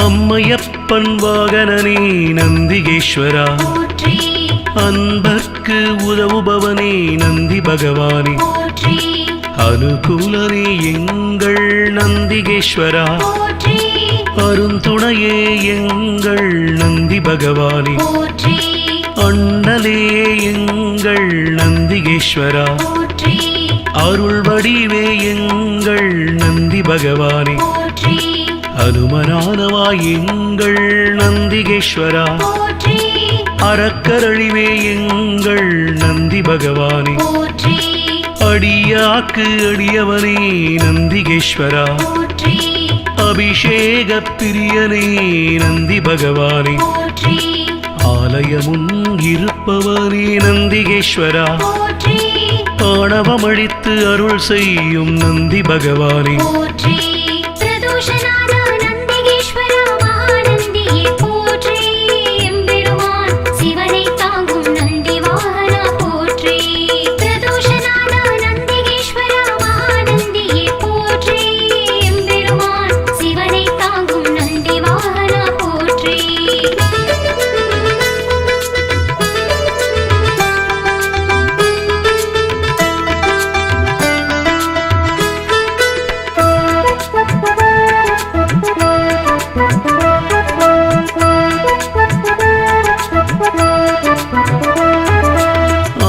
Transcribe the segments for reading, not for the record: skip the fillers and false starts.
அம்மையப்பன் வாகனனே நந்திகேஸ்வரா, அன்பர்க்கு உதவுபவனே நந்தி பகவானே, அனுகூலனே எங்கள் நந்திகேஸ்வரா, அருந்துணையே எங்கள் நந்தி பகவானே, அண்ணலே எங்கள் நந்திகேஸ்வரா, அருள் வடிவே எங்கள் நந்தி பகவானே, அனுமனானவா எங்கள் நந்திகேஸ்வரா, அறக்கரழிவே எங்கள் நந்தி பகவானே, அடியாக்கு அடியவனே நந்திகேஸ்வரா, அபிஷேக பிரியனே நந்தி பகவானே, ஆலயமுன் இருப்பவனே நந்திகேஸ்வரா, ஆணவமழித்து அருள் செய்யும் நந்தி பகவானே,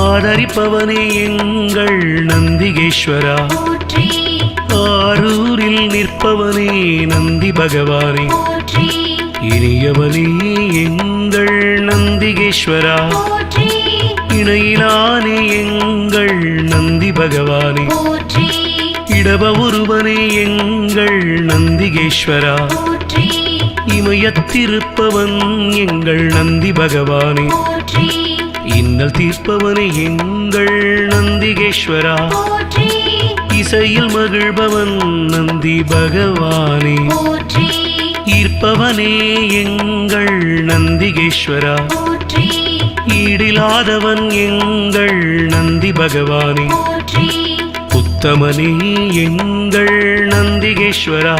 ஆதரிப்பவனே எங்கள் நந்திகேஸ்வரா, ஆரூரில் நிற்பவனே நந்தி பகவானே, இனியவனே எங்கள் நந்திகேஸ்வரா, இணையிலானே எங்கள் நந்தி பகவானே, இடப ஒருவனே எங்கள் நந்திகேஸ்வரா, இமயத்திருப்பவன் எங்கள் நந்தி பகவானே, இன்னல் தீர்ப்பவனே எங்கள் நந்திகேஸ்வரா, இசையில் மகிழ்பவன் நந்தி பகவானே, ஈர்ப்பவனே எங்கள் நந்திகேஸ்வரா, ஈடிலாதவன் எங்கள் நந்தி பகவானே, உத்தமனே எங்கள் நந்திகேஸ்வரா,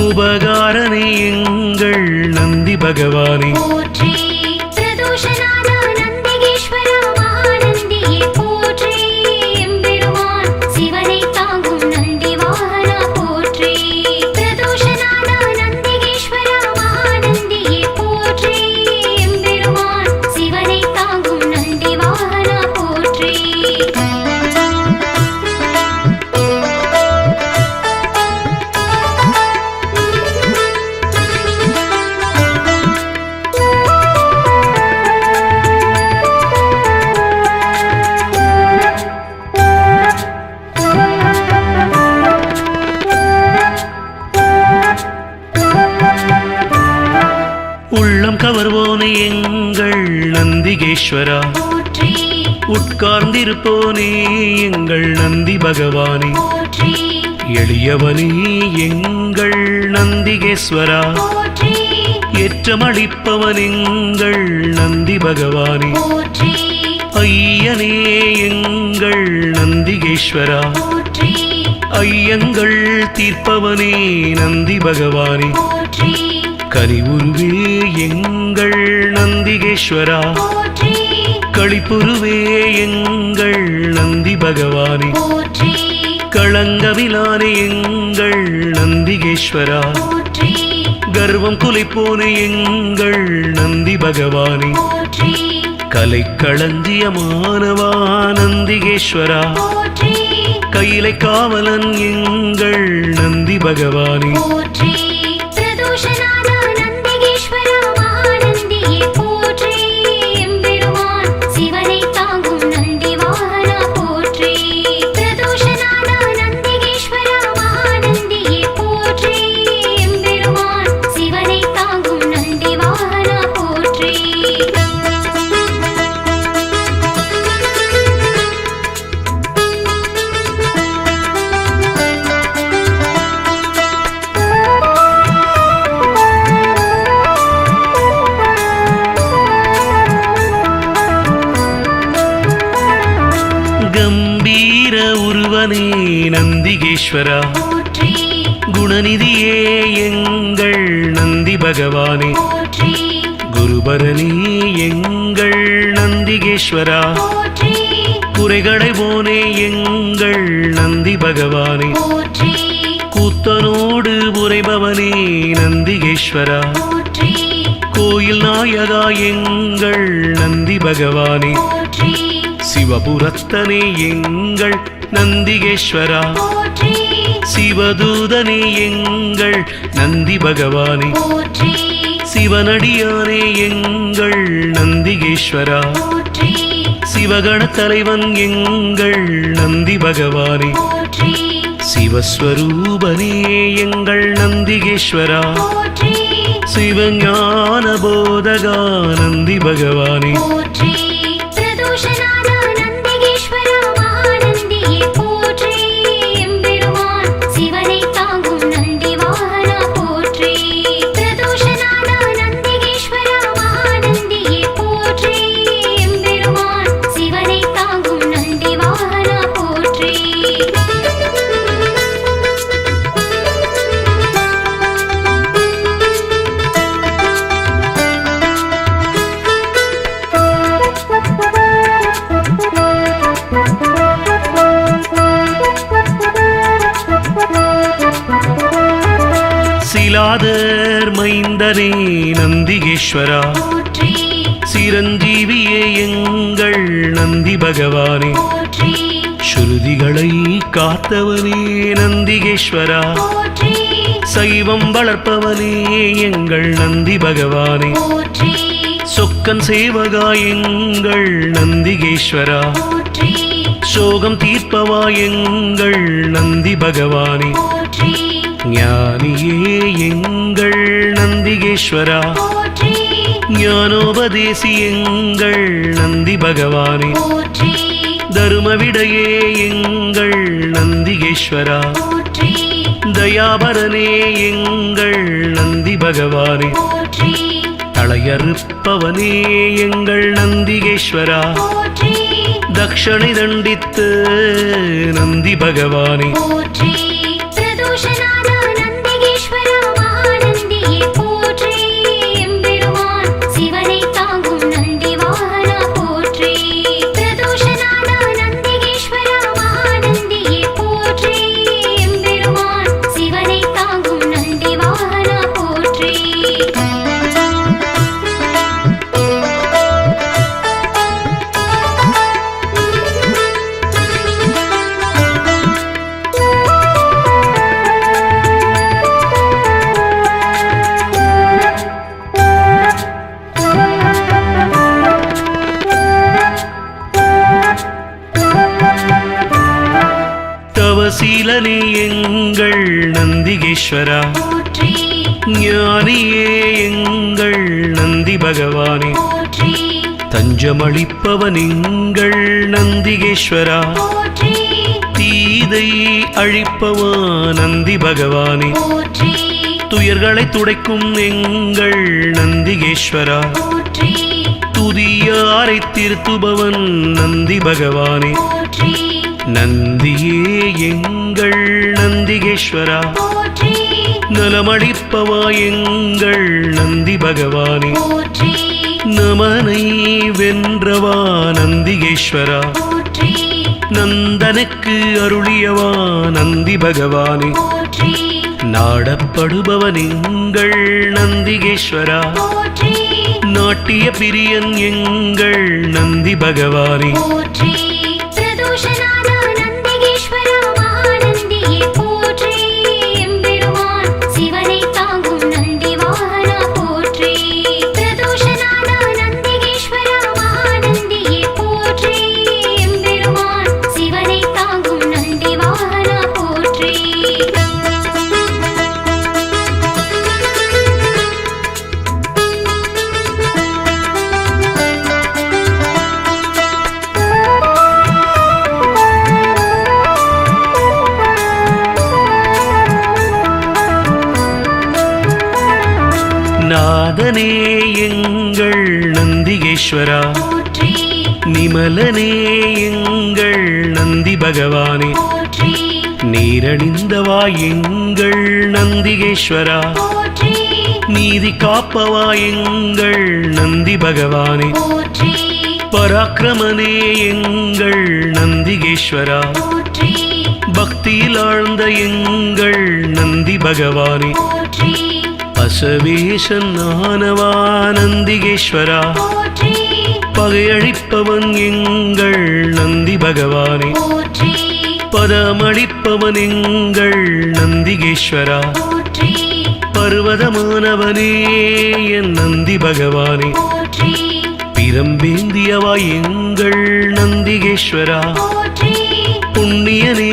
உபகாரனே எங்கள் நந்தி பகவானே, நந்திகேஸ்வரா, மகாநந்தியே போற்றி, எம்பெருமான் சிவனை தாங்கும் நந்தி வாகனா போற்றி, பிரதோஷநாதா நந்திகேஸ்வரா, மகாநந்தியே போற்றி, எம்பெருமான் சிவனை தாங்கும் நந்தி வாகனா போற்றி. உள்ளம் கவர்வோனே எங்கள் நந்திகேஸ்வரா, உட்கார்ந்திருப்போனே எங்கள் நந்தி பகவானே, எளியவனே எங்கள் நந்திகேஸ்வரா, ஏற்றமளிப்பவன் எங்கள் நந்தி பகவானே, ஐயனே எங்கள் நந்திகேஸ்வரா, ஐயங்கள் தீர்ப்பவனே நந்தி பகவானே, கரிவுருவே எங்கள் நந்திகேஸ்வரா, களிப்புருவே எங்கள் நந்தி பகவானே, களங்கவிலானே எங்கள் நந்திகேஸ்வரா, கர்வம் குலைப்போனே எங்கள் நந்தி பகவானே, கலை களஞ்சியமானவா நந்திகேஸ்வரா, கையிலை காவலன் எங்கள் நந்தி பகவானே, பிரதோஷநாதா நந்திகேஸ்வரா, மகாநந்தியே போற்றி, எம்பெருமான் சிவனை தாங்கும் நந்தி கம்பீர உருவனே நந்திகேஸ்வரா, போற்றி குணநிதியே எங்கள் நந்தி பகவானே, போற்றி குருபரனே எங்கள் நந்திகேஸ்வரா, போற்றி குறைகளை போனே எங்கள் நந்தி பகவானே, போற்றி கூத்தனோடு உரைபவனே நந்திகேஸ்வரா, போற்றி கோயில் நாயகா எங்கள் நந்தி பகவானே, போற்றி சிவபுரத்தனே எங்கள் நந்திகேஸ்வரா, போற்றி சிவதூதனே எங்கள் நந்தி பகவானே, போற்றி சிவனடியானே எங்கள் நந்திகேஸ்வரா, போற்றி சிவகண தலைவன் எங்கள் நந்தி பகவானே, போற்றி சிவஸ்வரூபனே எங்கள் நந்திகேஸ்வரா, போற்றி சிவஞான போதகா நந்தி பகவானே, போற்றி பிரதோஷநாத நந்திகேஸ்வரா மகாநந்தியே போற்றி எம்பெருமான் சிவனை தாங்கும் நந்தி வாகனா போற்றி பிரதோஷநாத நந்திகேஸ்வரா மகாநந்தியே போற்றி எம்பெருமான் சிவனை தாங்கும் நந்தி வாகனா போற்றி சிலாதர் மைந்தனே நந்திகேஸ்வரா, போற்றி சிரஞ்சீவியே எங்கள் நந்தி பகவானே, போற்றி ஸ்ருதிகளை காத்தவனே நந்திகேஸ்வரா, போற்றி சைவம் வளர்ப்பவனே எங்கள் நந்தி பகவானே, போற்றி சொக்கன் சேவகா எங்கள் நந்திகேஸ்வரா, போற்றி சோகம் தீர்ப்பவா எங்கள் நந்தி பகவானே, போற்றி ஞானியே எங்கள் நந்திகேஸ்வரா, போற்றி ஞானோபதேசி எங்கள் நந்தி பகவானே, போற்றி தருமவிடையே எங்கள் நந்திகேஸ்வரா, போற்றி தயாபரனே எங்கள் நந்தி பகவானே, போற்றி தளையறுப்பவனே எங்கள் நந்திகேஸ்வரா, போற்றி தக்ஷணை தண்டித்து நந்தி பகவானே, போற்றி பிரதோஷநாத நந்திகேஸ்வரா மகாநந்தியே போற்றி எம்பெருமான் சிவனை தாங்கும் நந்தி வாகனா போற்றி பிரதோஷநாத நந்திகேஸ்வரா மகாநந்தியே போற்றி எம்பெருமான் சிவனை தாங்கும் நந்தி வாகனா போற்றி தவசீலனே எங்கள் நந்திகேஸ்வரா, போற்றி ஞானியே எங்கள் நந்தி பகவானே, போற்றி தஞ்சமளிப்பவன் எங்கள் நந்திகேஸ்வரா, போற்றி தீதை அழிப்பவா நந்தி பகவானே, போற்றி துயர்களை துடைக்கும் எங்கள் நந்திகேஸ்வரா, போற்றி துதியாரை திருத்துபவன் நந்தி பகவானே, போற்றி நந்தியே எங்கள் நந்திகேஸ்வரா, போற்றி நலமளிப்பவா எங்கள் நந்தி பகவானே, போற்றி நமனை வென்றவா நந்திகேஸ்வரா, போற்றி நந்தனுக்கு அருளியவா நந்தி பகவானே, போற்றி நாடப்படுபவன் எங்கள் நந்திகேஸ்வரா, போற்றி நாட்டிய பிரியன் எங்கள் நந்தி பகவானே, போற்றி பிரதோஷநாத நந்திகேஸ்வரா மகாநந்தியே போற்றி எம்பெருமான் சிவனை தாங்கும் நந்தி வாகனா போற்றி பிரதோஷநாத நந்திகேஸ்வரா மகாநந்தியே போற்றி எம்பெருமான் சிவனை தாங்கும் நந்தி வாகனா போற்றி நாதனே எங்கள் நந்திகேஸ்வரா, போற்றி நிமலனே எங்கள் நந்தி பகவானே போற்றி நீரணிந்தவா எங்கள் நந்திகேஸ்வரா போற்றி நீதி காப்பவா எங்கள் நந்தி பகவானே போற்றி பராக்கிரமனே எங்கள் நந்திகேஸ்வரா போற்றி பக்தியில் ஆழ்ந்த எங்கள் நந்தி பகவானே போற்றி அசவேசன் ஆனவா நந்திகேஸ்வரா போற்றி பகையழிப்பவன் எங்கள் நந்தி பகவானே போற்றி பதமளிப்பவன் எங்கள் நந்திகேஸ்வரா போற்றி பர்வதமானவனே என் நந்தி பகவானே போற்றி பிரம்பேந்தியவா எங்கள் நந்திகேஸ்வரா போற்றி புண்ணியனே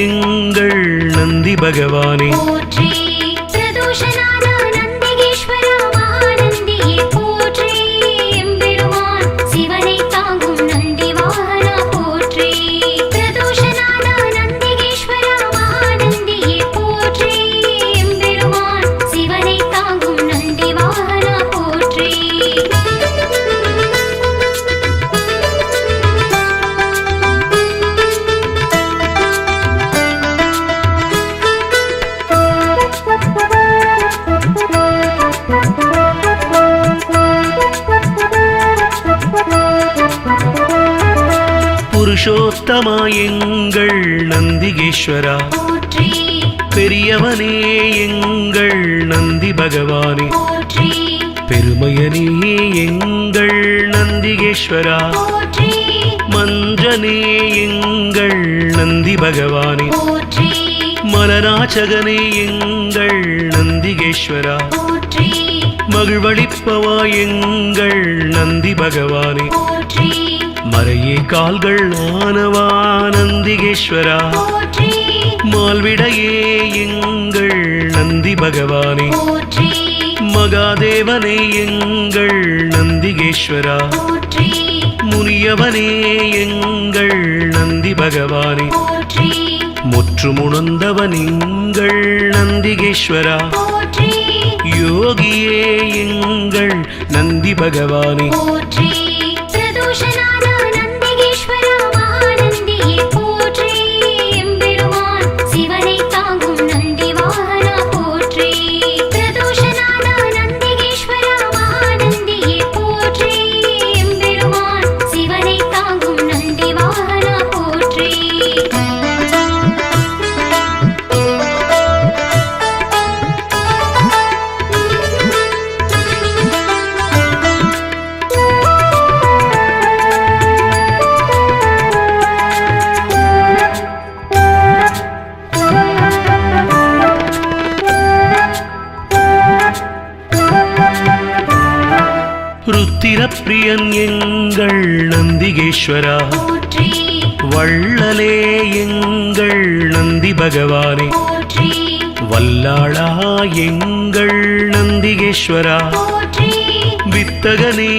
எங்கள் நந்தி பகவானே போற்றி பிரதோஷநாத நந்திகேஸ்வரா மகாநந்தியே போற்றி எம்பெருமான் சிவனை தாங்கும் நந்தி வாகனா போற்றி பிரதோஷநாத நந்திகேஸ்வரா மகாநந்தியே போற்றி எம்பெருமான் சிவனை தாங்கும் நந்தி வாகனா போற்றி புருஷோத்தமா எங்கள் நந்திகேஸ்வரா போற்றி பெரியவனே எங்கள் நந்தி பகவானே போற்றி பெருமையனே எங்கள் நந்திகேஸ்வரா போற்றி மஞ்சனே எங்கள் நந்தி பகவானே போற்றி மலராச்சகனே எங்கள் நந்திகேஸ்வரா போற்றி மகிழ்வளிப்பவா எங்கள் நந்தி பகவானே போற்றி மறையே கால்கள் ஆனவா நந்திகேஸ்வரா போற்றி மால்விடையே எங்கள் நந்தி பகவானே போற்றி மகாதேவனே எங்கள் நந்திகேஸ்வரா போற்றி முனியவனே எங்கள் நந்தி பகவானே போற்றி முற்றுமுணர்ந்தவன் எங்கள் நந்திகேஸ்வரா போற்றி யோகியே எங்கள் நந்தி பகவானே போற்றி பிரதோஷநாத நந்திகேஸ்வரா மகாநந்தியே போற்றி எம்பெருமான் சிவனை தாங்கும் நந்தி வாகனா போற்றி பிரதோஷநாத நந்திகேஸ்வரா மகாநந்தியே போற்றி எம்பெருமான் சிவனை தாங்கும் நந்தி வாகனா போற்றி ருத்திரப்பிரியன் எங்கள் நந்திகேஸ்வரா போற்றி வள்ளலே எங்கள் நந்தி பகவானே போற்றி வல்லாளா எங்கள் நந்திகேஸ்வரா போற்றி வித்தகனே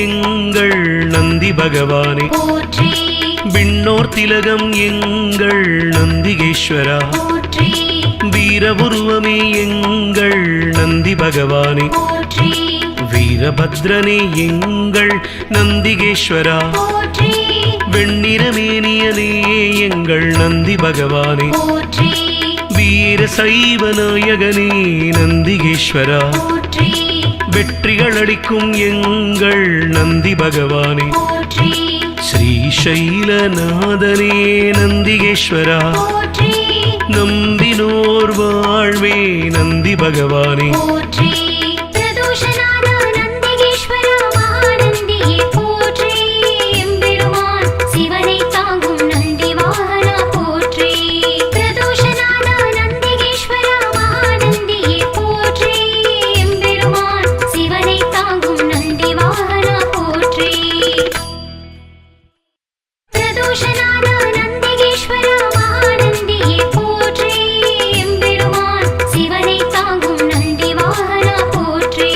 எங்கள் நந்தி பகவானே போற்றி விண்ணோர் திலகம் எங்கள் நந்திகேஸ்வரா போற்றி வீரபுருவமே எங்கள் நந்தி பகவானே போற்றி வீரபத்ரனே எங்கள் நந்திகேஸ்வரா போற்றி வெண்ணிறமேனியனே எங்கள் நந்தி பகவானே போற்றி வீர சைவ நாயகனே நந்திகேஸ்வரா போற்றி வெற்றிகள் அளிக்கும் எங்கள் நந்தி பகவானே போற்றி ஸ்ரீசைலநாதனே நந்திகேஸ்வரா போற்றி நம்பினோர் வாழ்வே நந்தி பகவானே போற்றி பிரதோஷநாத நந்திகேஸ்வரா மகாநந்தியே போற்றி எம்பெருமான் சிவனை தாங்கும் நந்தி வாகனா போற்றி பிரதோஷநாத நந்திகேஸ்வரா மகாநந்தியே போற்றி எம்பெருமான் சிவனை தாங்கும் நந்தி வாகனா போற்றி பிரதோஷநாத நந்திகேஸ்வரா மகாநந்தியே போற்றி எம்பெருமான் சிவனை தாங்கும் நந்தி வாகனா போற்றி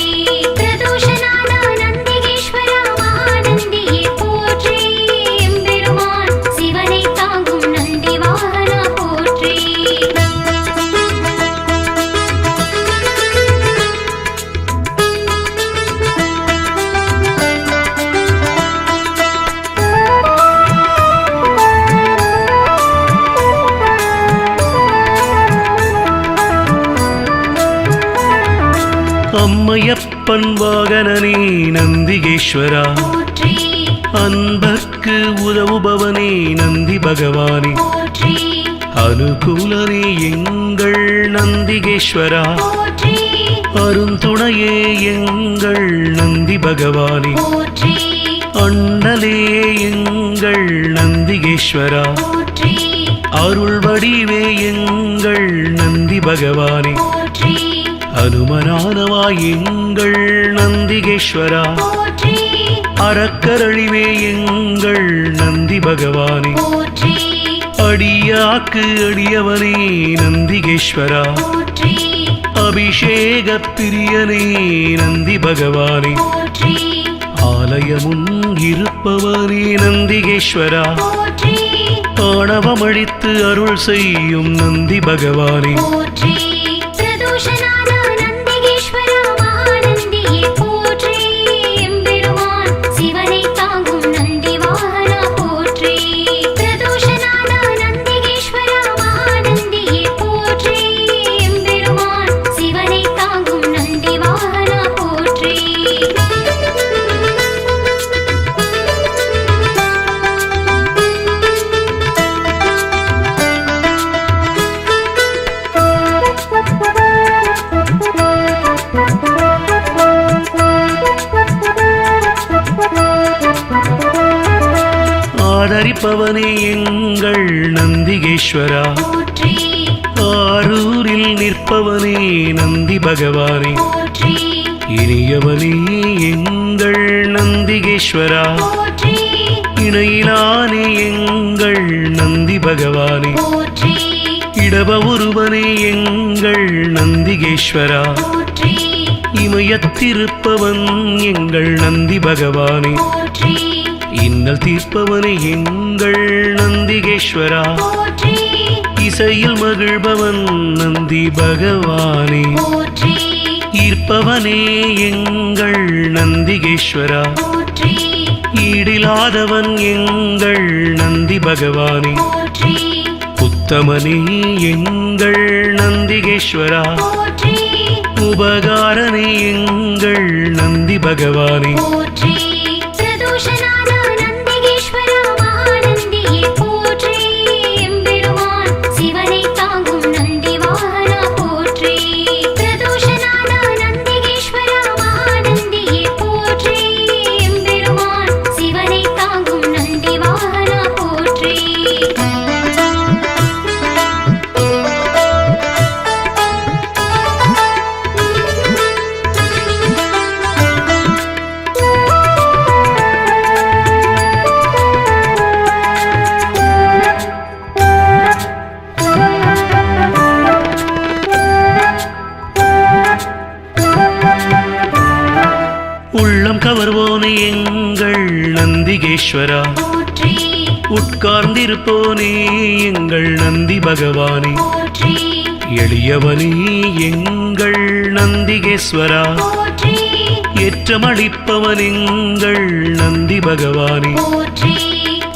பிரதோஷநாத நந்திகேஸ்வரா மகாநந்தியே போற்றி எம்பெருமான் சிவனை தாங்கும் நந்தி வாகனா போற்றி அம்மையப்பன் வாகனனே நந்திகேஸ்வரா, போற்றி அன்பர்க்கு உதவுபவனே நந்தி பகவானே, போற்றி அனுகூலனே எங்கள் நந்திகேஸ்வரா, போற்றி அருந்துணையே எங்கள் நந்தி பகவானே, போற்றி அண்ணலே எங்கள் நந்திகேஸ்வரா, போற்றி அருள் வடிவே எங்கள் நந்தி பகவானே, போற்றி அனுமனானவா எங்கள் நந்திகேஸ்வரா, போற்றி அறக்கரழிவே எங்கள் நந்தி பகவானே, போற்றி அடியாக்கு அடியவனே நந்திகேஸ்வரா, போற்றி அபிஷேக பிரியனே நந்தி பகவானே, போற்றி ஆலயமுன் இருப்பவனே நந்திகேஸ்வரா, போற்றி ஆணவமழித்து அருள் செய்யும் நந்தி பகவானே, போற்றி பிரதோஷநாத நந்திகேஸ்வரா மகாநந்தியே போற்றி எம்பெருமான் சிவனை தாங்கும் நந்தி வாகனா போற்றி பிரதோஷநாத நந்திகேஸ்வரா மகாநந்தியே போற்றி எம்பெருமான் சிவனை தாங்கும் நந்தி வாகனா போற்றி ஆதரிப்பவனே எங்கள் நந்திகேஸ்வரா, போற்றி ஆரூரில் நிற்பவனே நந்தி பகவானே, போற்றி இனியவனே எங்கள் நந்திகேஸ்வரா, போற்றி இணையிலானே எங்கள் நந்தி பகவானே, போற்றி இடப ஒருவனே எங்கள் நந்திகேஸ்வரா, போற்றி இமயத்திருப்பவன் எங்கள் நந்தி பகவானே, போற்றி இன்னல் தீர்ப்பவனே எங்கள் நந்திகேஸ்வரா, போற்றி இசையில் மகிழ்பவன் நந்தி பகவானே, போற்றி ஈர்ப்பவனே எங்கள் நந்திகேஸ்வரா, போற்றி ஈடிலாதவன் எங்கள் நந்தி பகவானே, போற்றி உத்தமனே எங்கள் நந்திகேஸ்வரா, போற்றி உபகாரனே எங்கள் நந்தி பகவானே, போற்றி பிரதோஷநாத நந்திகேஸ்வரா மகாநந்தியே போற்றி எம்பெருமான் சிவனை தாங்கும் நந்தி வாகனா போற்றி பிரதோஷநாத நந்திகேஸ்வரா மகாநந்தியே போற்றி எம்பெருமான் சிவனை தாங்கும் நந்தி வாகனா போற்றி உள்ளம் கவர்வோனே எங்கள் நந்திகேஸ்வரா, போற்றி உட்கார்ந்திருப்போனே எங்கள் நந்தி பகவானே, போற்றி எளியவனே எங்கள் நந்திகேஸ்வரா, போற்றி ஏற்றமளிப்பவன் எங்கள் நந்தி பகவானே, போற்றி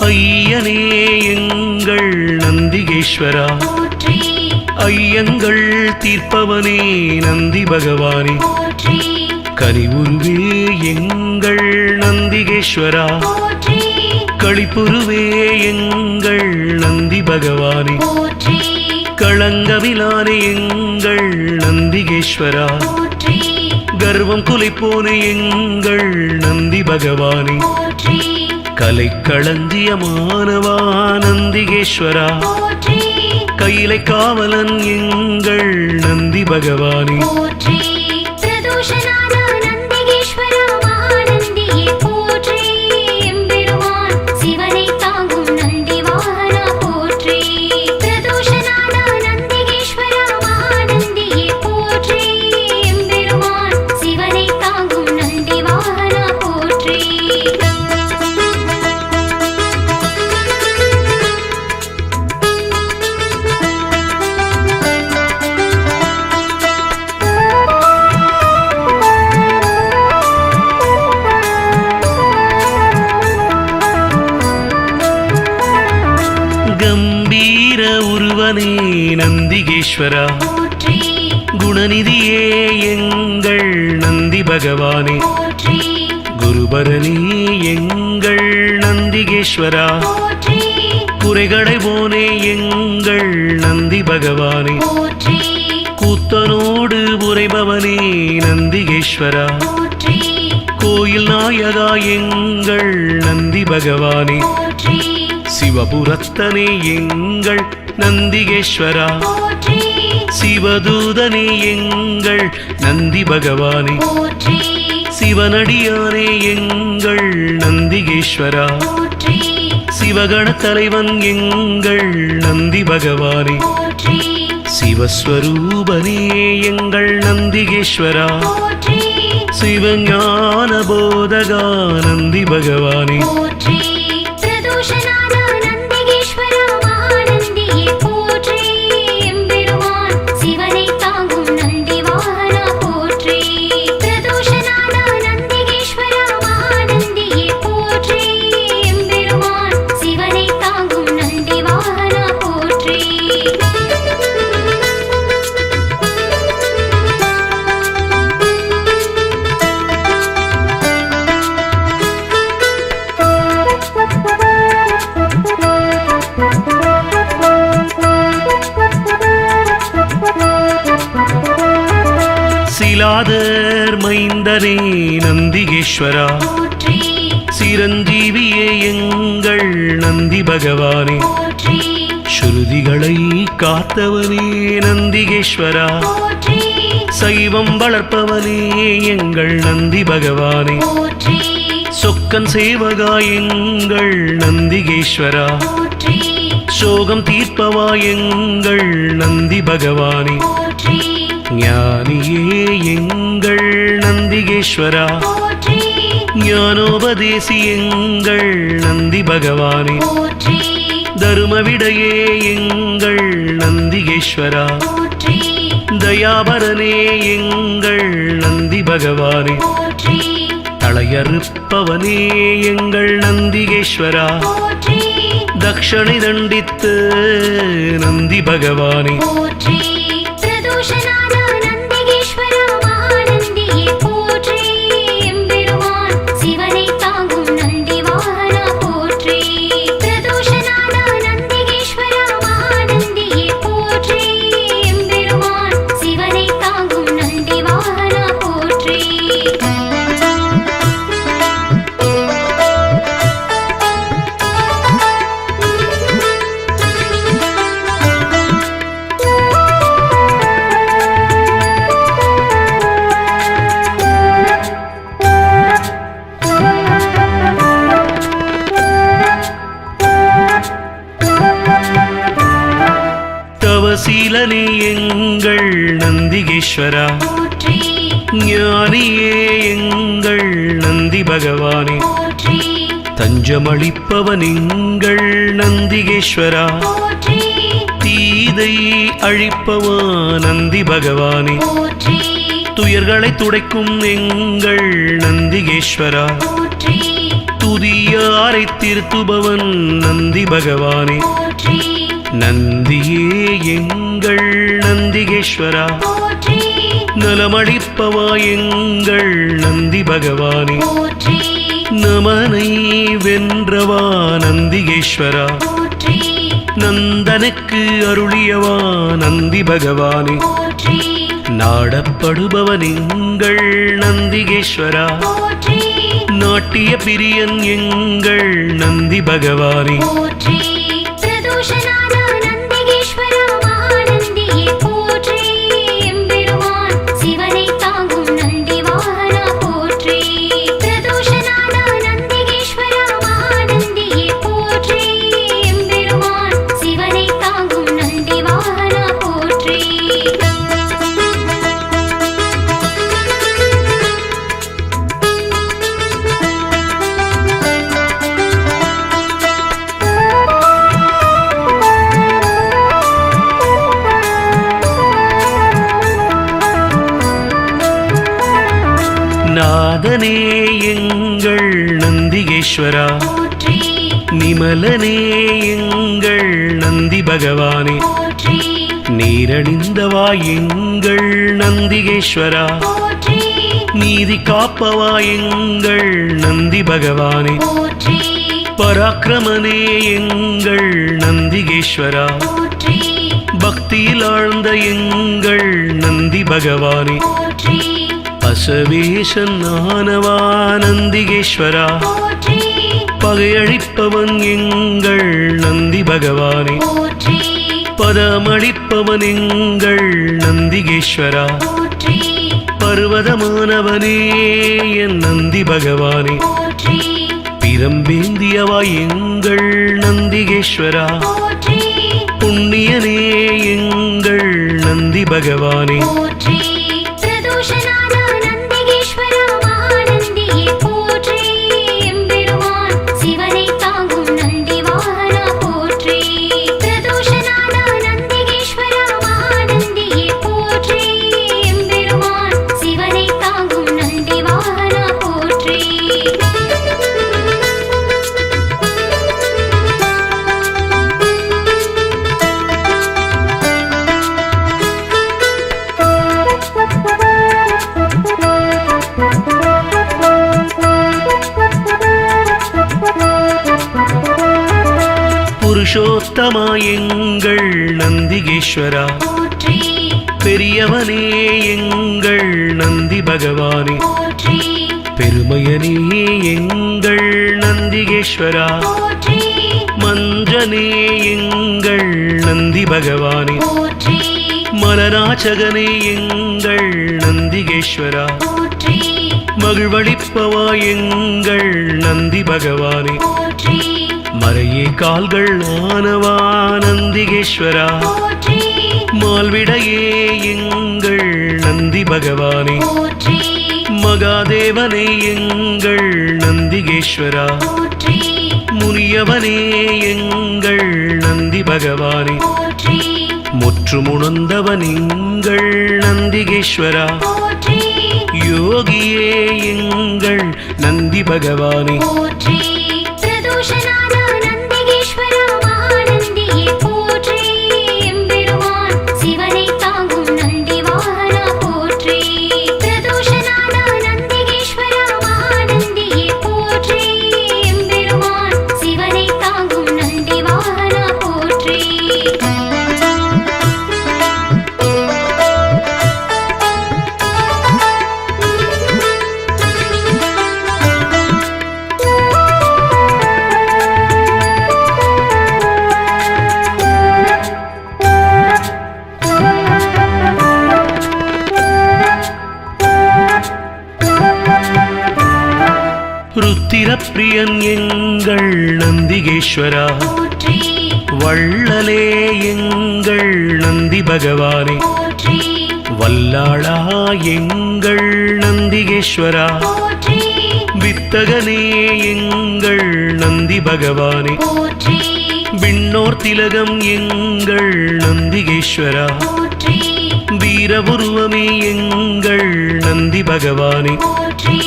ஐயனே எங்கள் நந்திகேஸ்வரா, போற்றி ஐயங்கள் தீர்ப்பவனே நந்தி பகவானே, போற்றி கனிவுருவே எங்கள் நந்திகேஸ்வரா, போற்றி களிப்புருவே எங்கள் நந்தி பகவானே, போற்றி களங்கமிலானே எங்கள் நந்திகேஸ்வரா, போற்றி கர்வம் குலைப்போனே எங்கள் நந்தி பகவானே, போற்றி கலைக்களஞ்சியமானவா நந்திகேஸ்வரா, போற்றி கையிலை காவலன் எங்கள் நந்தி பகவானே, போற்றி பிரதோஷநாத நந்திகேஸ்வரா மகாநந்தியே போற்றி எம்பெருமான் சிவனை தாங்கும் நந்தி வாகனா போற்றி பிரதோஷநாத நந்திகேஸ்வரா மகாநந்தியே போற்றி எம்பெருமான் சிவனை தாங்கும் நந்தி வாகனா போற்றி கம்பீர உருவனே நந்திகேஸ்வரா, போற்றி குணநிதியே எங்கள் நந்தி பகவானே போற்றி குருபரனே எங்கள் நந்திகேஸ்வரா போற்றி குறைகளை போனே எங்கள் நந்தி பகவானே போற்றி கூத்தனோடு உரைபவனே நந்திகேஸ்வரா போற்றி கோயில் நாயகா எங்கள் நந்தி பகவானே போற்றி சிவபுரத்தனே எங்கள் நந்திகேஸ்வரா போற்றி சிவதூதனே எங்கள் நந்தி பகவானே போற்றி சிவனடியானே எங்கள் நந்திகேஸ்வரா போற்றி சிவகண தலைவன் எங்கள் நந்தி பகவானே போற்றி சிவஸ்வரூபனே எங்கள் நந்திகேஸ்வரா போற்றி சிவஞான போதகா நந்தி பகவானே போற்றி பிரதோஷநாத நந்திகேஸ்வரா மகாநந்தியே போற்றி எம்பெருமான் சிவனை தாங்கும் நந்தி வாகனா போற்றி பிரதோஷநாத நந்திகேஸ்வரா மகாநந்தியே போற்றி எம்பெருமான் சிவனை தாங்கும் நந்தி வாகனா போற்றி சிலாதர் மைந்தனே நந்திகேஸ்வரா போற்றி சிரஞ்சீவியே எங்கள் நந்தி பகவானே போற்றி ஸ்ருதிகளை காத்தவனே நந்திகேஸ்வரா போற்றி சைவம் வளர்ப்பவனே எங்கள் நந்தி பகவானே போற்றி சொக்கன் சேவகா எங்கள் நந்திகேஸ்வரா போற்றி சோகம் தீர்ப்பவா எங்கள் நந்தி பகவானே போற்றி ஞானியே எங்கள் நந்திகேஸ்வரா போற்றி ஞானோபதேசி எங்கள் நந்தி பகவானே போற்றி தருமவிடையே எங்கள் நந்திகேஸ்வரா போற்றி தயாபரனே எங்கள் நந்தி பகவானே போற்றி தளையறுப்பவனே எங்கள் நந்திகேஸ்வரா போற்றி தக்ஷணை தண்டித்து நந்தி பகவானே போற்றி பிரதோஷநாத நந்திகேஸ்வரா மகாநந்தியே போற்றி எம்பெருமான் சிவனை தாங்கும் நந்தி வாகனா போற்றி பிரதோஷநாத நந்திகேஸ்வரா மகாநந்தியே போற்றி எம்பெருமான் சிவனை தாங்கும் நந்தி வாகனா போற்றி தவசீலனே எங்கள் நந்திகேஸ்வரா போற்றி ஞானியே எங்கள் நந்தி பகவானே போற்றி தஞ்சமளிப்பவன் எங்கள் நந்திகேஸ்வரா போற்றி தீதை அழிப்பவா நந்தி பகவானே போற்றி துயர்களை துடைக்கும் எங்கள் நந்திகேஸ்வரா போற்றி துதியாரை திருத்துபவன் நந்தி பகவானே போற்றி நந்தியே எங்கள் நந்திகேஸ்வரா போற்றி நலமளிப்பவா எங்கள் நந்தி பகவானே போற்றி நமனை வென்றவா நந்திகேஸ்வரா போற்றி நந்தனுக்கு அருளியவா நந்தி பகவானே போற்றி நாடப்படுபவன் எங்கள் நந்திகேஸ்வரா போற்றி நாட்டிய பிரியன் எங்கள் நந்தி பகவானே போற்றி பிரதோஷநாத நந்திகேஸ்வரா மகாநந்தியே போற்றி எம்பெருமான் சிவனை தாங்கும் நந்தி வாகனா போற்றி பிரதோஷநாத நந்திகேஸ்வரா மகாநந்தியே போற்றி எம்பெருமான் சிவனை தாங்கும் நந்தி வாகனா போற்றி நாதனே எங்கள் நந்திகேஸ்வரா போற்றி நிமலனே எங்கள் நந்தி பகவானே போற்றி நீரணிந்தவா எங்கள் நந்திகேஸ்வரா, போற்றி நீதி காப்பவா எங்கள் நந்தி பகவானே, போற்றி பராக்கிரமனே எங்கள் நந்திகேஸ்வரா, போற்றி பக்தியில் ஆழ்ந்த எங்கள் நந்தி பகவானே, போற்றி அசவேசன் ஆனவா நந்திகேஸ்வரா, போற்றி பகையழிப்பவன் எங்கள் நந்தி பகவானே, போற்றி பதமளிப்பவன் எங்கள் நந்திகேஸ்வரா, போற்றி பர்வதமானவனே என் நந்தி பகவானே, போற்றி பிரம்பேந்தியவா எங்கள் நந்திகேஸ்வரா, போற்றி புண்ணியனே எங்கள் நந்தி பகவானே, போற்றி பிரதோஷநாத நந்திகேஸ்வரா மகாநந்தியே போற்றி எம்பெருமான் சிவனை தாங்கும் நந்தி வாகனா போற்றி பிரதோஷநாத நந்திகேஸ்வரா மகாநந்தியே போற்றி எம்பெருமான் சிவனை தாங்கும் நந்தி வாகனா போற்றி புருஷோத்தமா எங்கள் நந்திகேஸ்வரா, போற்றி பெரியவனே எங்கள் நந்தி பகவானே, போற்றி பெருமையனே எங்கள் நந்திகேஸ்வரா, போற்றி மஞ்சனே எங்கள் நந்தி பகவானே, போற்றி மலநாச்சகனே எங்கள் நந்திகேஸ்வரா, போற்றி மகிழ்வளிப்பவா எங்கள் நந்தி பகவானே, போற்றி மறையே கால்கள் ஆனவா நந்திகேஸ்வரா, போற்றி மால்விடையே எங்கள் நந்தி பகவானே, போற்றி மகாதேவனே எங்கள் நந்திகேஸ்வரா, போற்றி முனியவனே எங்கள் நந்தி பகவானே, போற்றி முற்றுமுணர்ந்தவன் எங்கள் நந்திகேஸ்வரா, போற்றி யோகியே எங்கள் நந்தி பகவானே, போற்றி பிரதோஷநாத நந்திகேஸ்வரா மகாநந்தியே போற்றி எம்பெருமான் சிவனை தாங்கும் நந்தி வாகனா போற்றி பிரதோஷநாத நந்திகேஸ்வரா மகாநந்தியே போற்றி எம்பெருமான் சிவனை தாங்கும் நந்தி வாகனா போற்றி ருத்திரப்பிரியன் எங்கள் நந்திகேஸ்வரா, போற்றி வள்ளலே எங்கள் நந்தி பகவானே, போற்றி வல்லாளா எங்கள் நந்திகேஸ்வரா, போற்றி வித்தகனே எங்கள் நந்தி பகவானே, போற்றி விண்ணோர் திலகம் எங்கள் நந்திகேஸ்வரா, போற்றி வீரபுருவமே எங்கள் நந்தி பகவானே, போற்றி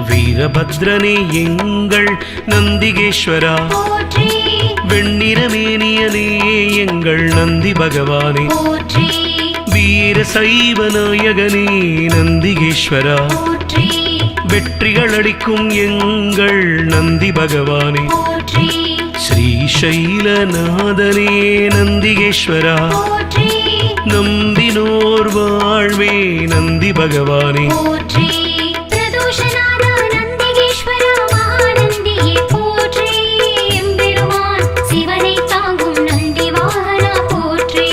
வீரபத்ரனே எங்கள் நந்திகேஸ்வரா, போற்றி வெண்ணிறமேனியனே எங்கள் நந்தி பகவானே, போற்றி வீர சைவ நாயகனே நந்திகேஸ்வரா, போற்றி வெற்றிகள் அளிக்கும் எங்கள் நந்தி பகவானே, போற்றி ஸ்ரீசைலநாதனே நந்திகேஸ்வரா, போற்றி நம்பினோர் வாழ்வே நந்தி பகவானே, போற்றி பிரதோஷநாத நந்திகேஸ்வரா மகாநந்தியே போற்றி எம்பெருமான் சிவனை தாங்கும் நந்தி வாகனா போற்றி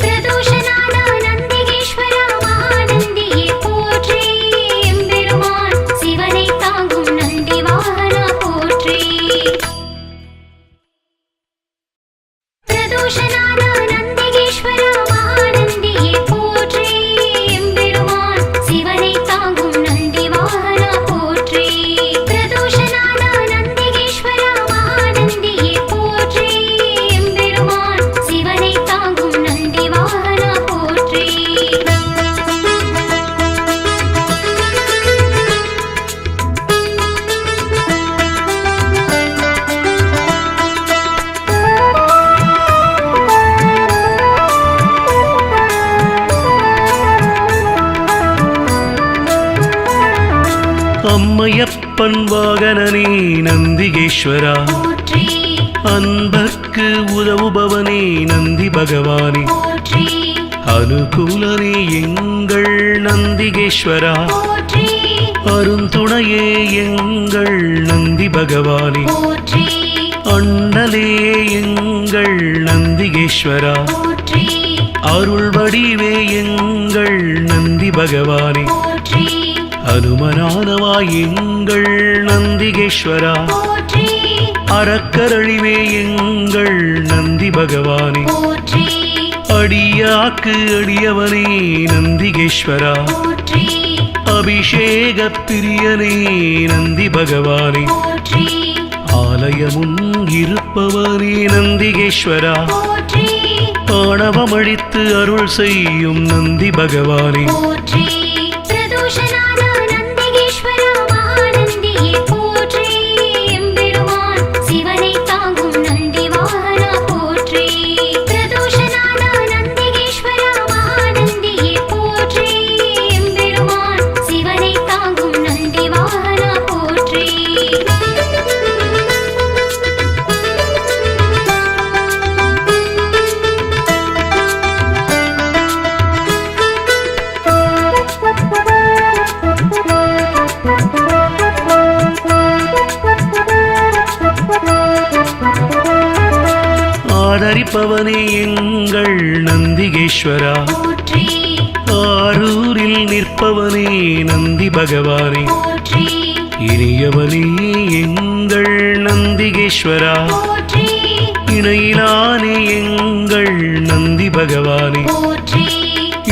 பிரதோஷநாத நந்திகேஸ்வரா மகாநந்தியே போற்றி எம்பெருமான் சிவனை தாங்கும் நந்தி வாகனா போற்றி பிரதோஷநாத நந்திகேஸ்வரா மகாநந்தியே போற்றி எம்பெருமான் சிவனை தாங்கும் நந்தி வாகனா போற்றி பிரதோஷநாத நந்திகேஸ்வரா மகாநந்தியே போற்றி எம்பெருமான் சிவனை தாங்கும் நந்தி வாகனா போற்றி அம்மையப்பன் வாகனனே நந்திகேஸ்வரா, போற்றி அன்பர்க்கு உதவுபவனே நந்தி பகவானே, போற்றி அனுகூலனே எங்கள் நந்திகேஸ்வரா, போற்றி அருந்துணையே எங்கள் நந்தி பகவானே, போற்றி அண்ணலே எங்கள் நந்திகேஸ்வரா, போற்றி அருள் வடிவே எங்கள் நந்தி பகவானே, போற்றி அனுமனானவா எங்கள் நந்திகேஸ்வரா, போற்றி அறக்கரழிவே எங்கள் நந்தி பகவானே, போற்றி அடியாக்கு அடியவனே நந்திகேஸ்வரா, போற்றி அபிஷேக பிரியனே நந்தி பகவானே, போற்றி ஆலயமுன் இருப்பவனே நந்திகேஸ்வரா, போற்றி ஆணவமழித்து அருள் செய்யும் நந்தி பகவானே, போற்றி பிரதோஷநாத நந்திகேஸ்வரா மகாநந்தியே போற்றி எம்பெருமான் சிவனை தாங்கும் நந்தி வாகனா போற்றி பிரதோஷநாத நந்திகேஸ்வரா மகாநந்தியே போற்றி எம்பெருமான் சிவனை தாங்கும் நந்தி வாகனா போற்றி ஆதரிப்பவனே எங்கள் நந்திகேஸ்வரா, போற்றி ஆரூரில் நிற்பவனே நந்தி பகவானே, போற்றி இனியவனே எங்கள் நந்திகேஸ்வரா, போற்றி இணையிலானே எங்கள் நந்தி பகவானே, போற்றி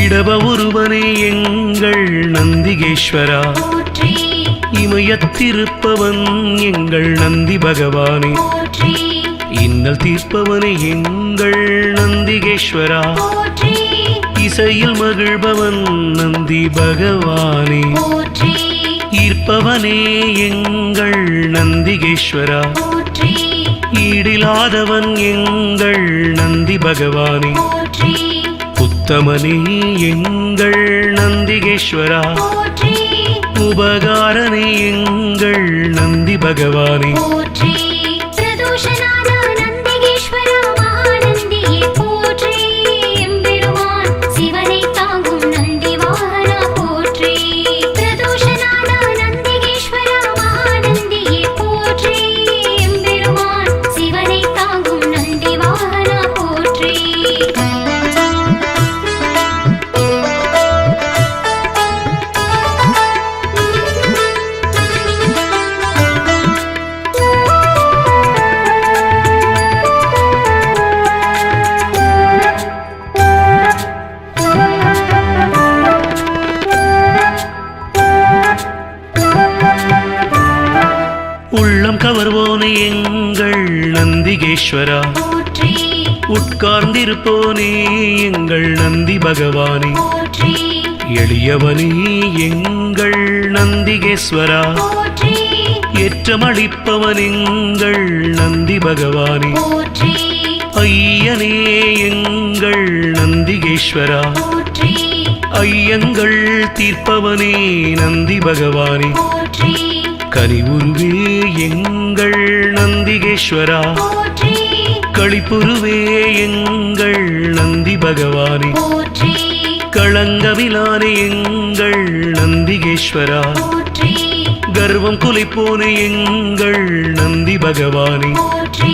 இடப ஒருவனே எங்கள் நந்திகேஸ்வரா, போற்றி இமயத்திருப்பவன் எங்கள் நந்தி பகவானே, போற்றி இன்னல் தீர்ப்பவனே எங்கள் நந்திகேஸ்வரா, போற்றி இசையில் மகிழ்பவன் நந்தி பகவானே, போற்றி ஈர்ப்பவனே எங்கள் நந்திகேஸ்வரா, போற்றி ஈடிலாதவன் எங்கள் நந்தி பகவானே, போற்றி உத்தமனே எங்கள் நந்திகேஸ்வரா, போற்றி உபகாரனே எங்கள் நந்தி பகவானே, போற்றி பிரதோஷநாத நந்திகேஸ்வரா மகாநந்தியே போற்றி எம்பெருமான் சிவனை தாங்கும் நந்தி வாகனா போற்றி பிரதோஷநாத நந்திகேஸ்வரா மகாநந்தியே போற்றி எம்பெருமான் சிவனை தாங்கும் நந்தி வாகனா போற்றி உள்ளம் கவர்வோனே எங்கள் நந்திகேஸ்வரா, போற்றி உட்கார்ந்திருப்போனே எங்கள் நந்தி பகவானே, போற்றி எளியவனே எங்கள் நந்திகேஸ்வரா, போற்றி ஏற்றமளிப்பவன் எங்கள் நந்தி பகவானே, போற்றி ஐயனே எங்கள் நந்திகேஸ்வரா, போற்றி ஐயங்கள் தீர்ப்பவனே நந்தி பகவானே, போற்றி கனிவுருவே எங்கள் நந்திகேஸ்வரா, போற்றி களிப்புருவே எங்கள் நந்தி பகவானே, போற்றி களங்கமிலானே எங்கள் நந்திகேஸ்வரா, போற்றி கர்வம் குலைப்போனே எங்கள் நந்தி பகவானே, போற்றி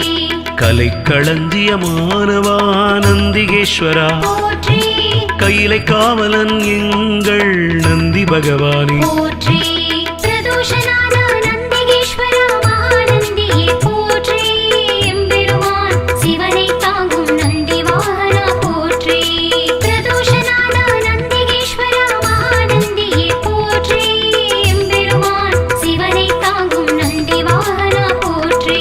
கலை களஞ்சியமானவா நந்திகேஸ்வரா, போற்றி கையிலை காவலன் எங்கள் நந்தி பகவானே, போற்றி பிரதோஷநாத நந்திகேஸ்வரா மகாநந்தியே போற்றி எம்பெருமான் சிவனை தாங்கும் நந்தி வாகனா போற்றி பிரதோஷநாத நந்திகேஸ்வரா மகாநந்தியே போற்றி எம்பெருமான் சிவனை தாங்கும் நந்தி வாகனா போற்றி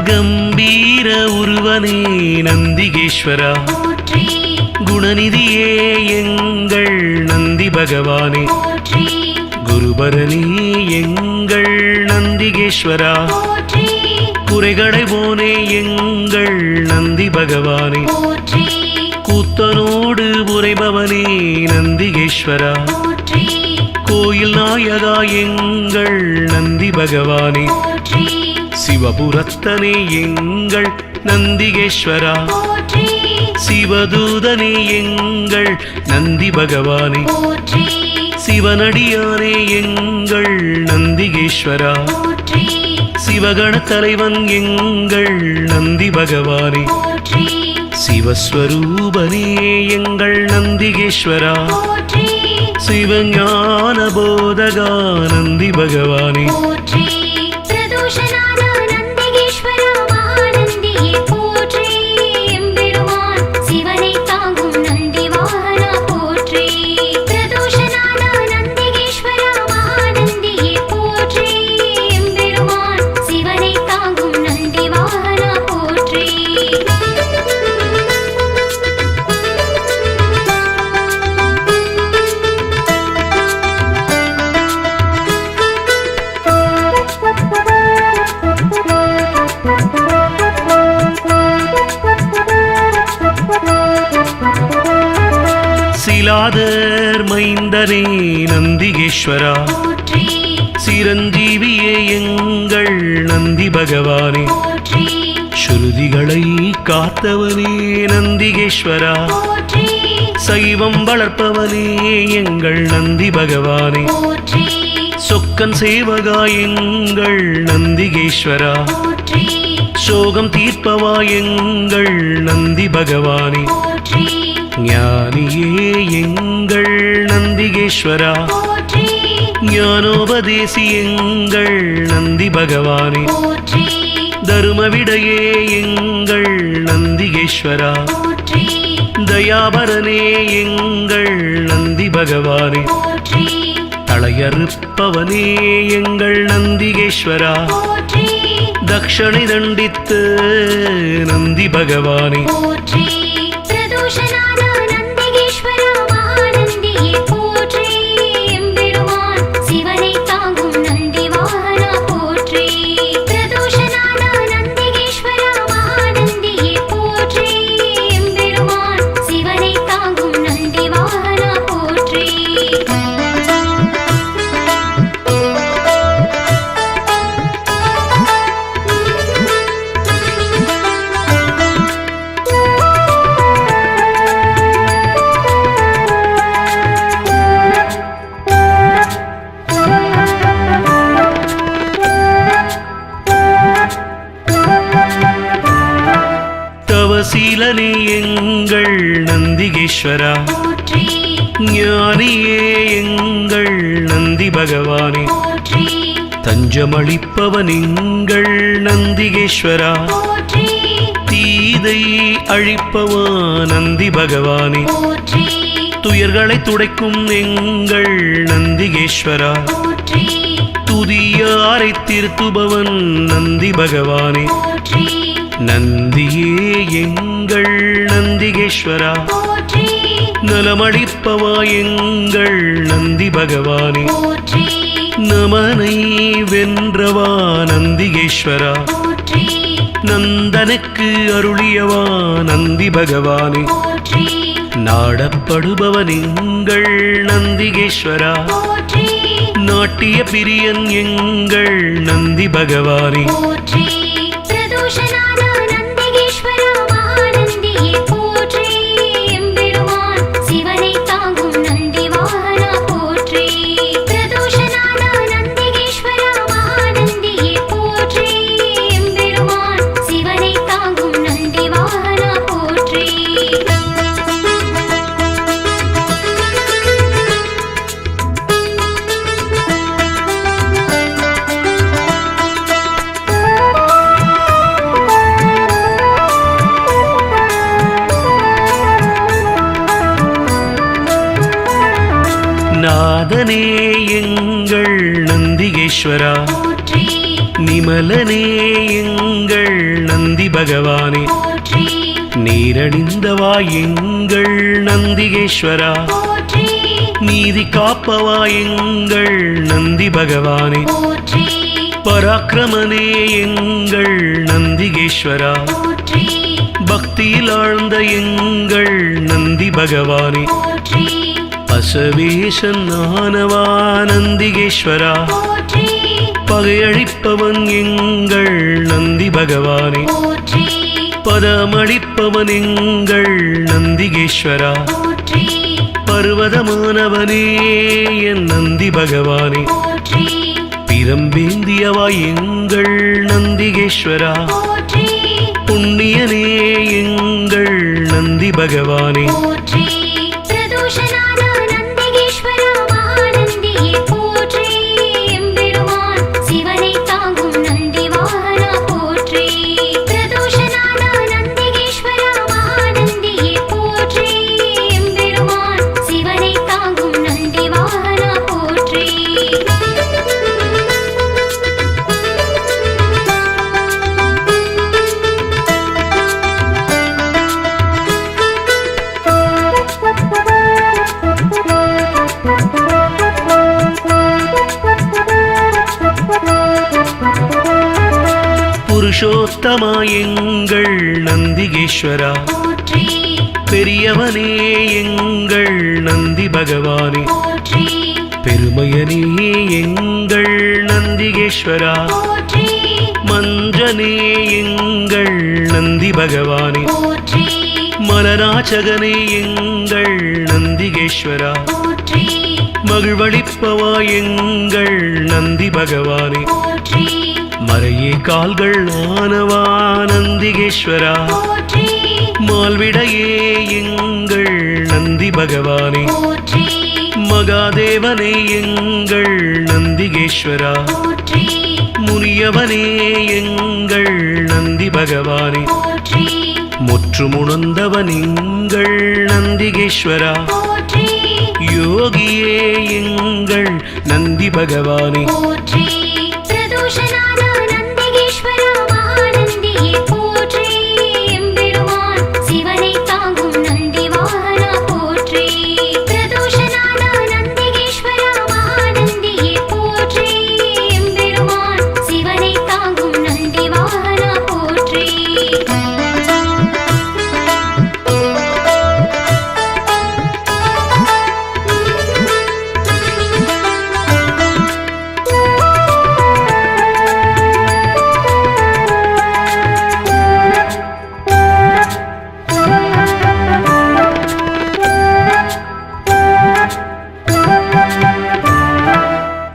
கம்பீர உருவனே நந்திகேஸ்வரா, போற்றி குணநிதியே எங்கள் நந்தி பகவானே போற்றி குருபரணி எங்கள் நந்திகேஸ்வரா போற்றி குறைகளைவோனே எங்கள் நந்தி பகவானே போற்றி கூத்தனோடு உரைபவனே நந்திகேஸ்வரா போற்றி கோயில் நாயகா எங்கள் நந்தி பகவானே போற்றி சிவபுரத்தனே எங்கள் நந்திகேஸ்வரா போற்றி சிவதூதனே எங்கள் நந்தி பகவானே போற்றி சிவனடியானே எங்கள் நந்திகேஸ்வரா போற்றி சிவகண தலைவன் எங்கள் நந்தி பகவானே போற்றி சிவஸ்வரூபனே எங்கள் நந்திகேஸ்வரா போற்றி சிவஞான போதகா நந்தி பகவானே போற்றி பிரதோஷநாத நந்திகேஸ்வரா மகாநந்தியே போற்றி எம்பெருமான் சிவனை தாங்கும் நந்தி வாகனா போற்றி பிரதோஷநாத நந்திகேஸ்வரா மகாநந்தியே போற்றி எம்பெருமான் சிவனை தாங்கும் நந்தி வாகனா போற்றி சிலாதர் மைந்தனே நந்திகேஸ்வரா போற்றி சிரஞ்சீவியே எங்கள் நந்தி பகவானே போற்றி ஸ்ருதிகளை காத்தவனே நந்திகேஸ்வரா போற்றி சைவம் வளர்ப்பவனே எங்கள் நந்தி பகவானே போற்றி சொக்கன் சேவகா எங்கள் நந்திகேஸ்வரா போற்றி சோகம் தீர்ப்பவா எங்கள் நந்தி பகவானே போற்றி ஞானியே எங்கள் நந்திகேஸ்வரா போற்றி ஞானோபதேசி எங்கள் நந்தி பகவானே போற்றி தருமவிடையே எங்கள் நந்திகேஸ்வரா போற்றி தயாபரனே எங்கள் நந்தி பகவானே போற்றி தளையறுப்பவனே எங்கள் நந்திகேஸ்வரா போற்றி தக்ஷணை தண்டித்து நந்தி பகவானே போற்றி பிரதோஷநாத நந்திகேஸ்வரா மகாநந்தியே போற்றி எம்பெருமான் சிவனை தாங்கும் நந்தி வாகனா போற்றி பிரதோஷநாத நந்திகேஸ்வரா மகாநந்தியே போற்றி எம்பெருமான் சிவனை தாங்கும் நந்தி வாகனா போற்றி தவசீலனே எங்கள் நந்திகேஸ்வரா போற்றி ஞானியே எங்கள் நந்தி பகவானே போற்றி தஞ்சமளிப்பவன் எங்கள் நந்திகேஸ்வரா போற்றி தீதை அழிப்பவா நந்தி பகவானே போற்றி துயர்களை துடைக்கும் எங்கள் நந்திகேஸ்வரா போற்றி துதியாரை திருத்துபவன் நந்தி பகவானே போற்றி நந்தியே எங்கள் நந்திகேஸ்வரா போற்றி நலமளிப்பவா எங்கள் நந்தி பகவானே போற்றி நமனை வென்றவா நந்திகேஸ்வரா போற்றி நந்தனுக்கு அருளியவா நந்தி பகவானே போற்றி நாடப்படுபவன் எங்கள் நந்திகேஸ்வரா போற்றி நாட்டிய பிரியன் எங்கள் நந்தி பகவானே போற்றி பிரதோஷநாத நந்திகேஸ்வரா மகாநந்தியே போற்றி எம்பெருமான் சிவனை தாங்கும் நந்தி வாகனா போற்றி பிரதோஷநாத நந்திகேஸ்வரா மகாநந்தியே போற்றி எம்பெருமான் சிவனை தாங்கும் நந்தி வாகனா போற்றி நாதனே எங்கள் நந்திகேஸ்வரா போற்றி நிமலனே எங்கள் நந்தி பகவானே போற்றி நீரணிந்தவா எங்கள் நந்திகேஸ்வரா போற்றி நீதி காப்பவா எங்கள் நந்தி பகவானே போற்றி பராக்கிரமனே எங்கள் நந்திகேஸ்வரா போற்றி பக்தியில் ஆழ்ந்த எங்கள் நந்தி பகவானே போற்றி அசவேசன் ஆனவா நந்திகேஸ்வரா போற்றி பகையழிப்பவன் எங்கள் நந்தி பகவானே போற்றி பதமளிப்பவன் எங்கள் நந்திகேஸ்வரா போற்றி பர்வதமானவனே என் நந்தி பகவானே போற்றி பிரம்பேந்தியவா எங்கள் நந்திகேஸ்வரா போற்றி புண்ணியனே எங்கள் நந்தி பகவானே போற்றி பிரதோஷநாத நந்திகேஸ்வரா மகாநந்தியே போற்றி எம்பெருமான் சிவனை தாங்கும் நந்தி வாகனா போற்றி பிரதோஷநாத நந்திகேஸ்வரா மகாநந்தியே போற்றி எம்பெருமான் சிவனை தாங்கும் நந்தி வாகனா போற்றி புருஷோத்தமா எங்கள் நந்திகேஸ்வரா போற்றி பெரியவனே எங்கள் நந்தி பகவானே போற்றி பெருமையனே எங்கள் நந்திகேஸ்வரா போற்றி மஞ்சனே எங்கள் நந்தி பகவானே போற்றி மலராச்சகனே எங்கள் நந்திகேஸ்வரா போற்றி மகிழ்வளிப்பவா எங்கள் நந்தி பகவானே போற்றி மறையே கால்கள் ஆனவா நந்திகேஸ்வரா போற்றி மால்விடையே எங்கள் நந்தி பகவானே போற்றி மகாதேவனே எங்கள் நந்திகேஸ்வரா போற்றி முனியவனே எங்கள் நந்தி பகவானே போற்றி முற்றுமுணர்ந்தவன் எங்கள் நந்திகேஸ்வரா போற்றி யோகியே எங்கள் நந்தி பகவானே போற்றி பிரதோஷநாத நந்திகேஸ்வரா மகாநந்தியே போற்றி எம்பெருமான் சிவனை தாங்கும் நந்தி வாகனா போற்றி பிரதோஷநாத நந்திகேஸ்வரா மகாநந்தியே போற்றி எம்பெருமான் சிவனை தாங்கும் நந்தி வாகனா போற்றி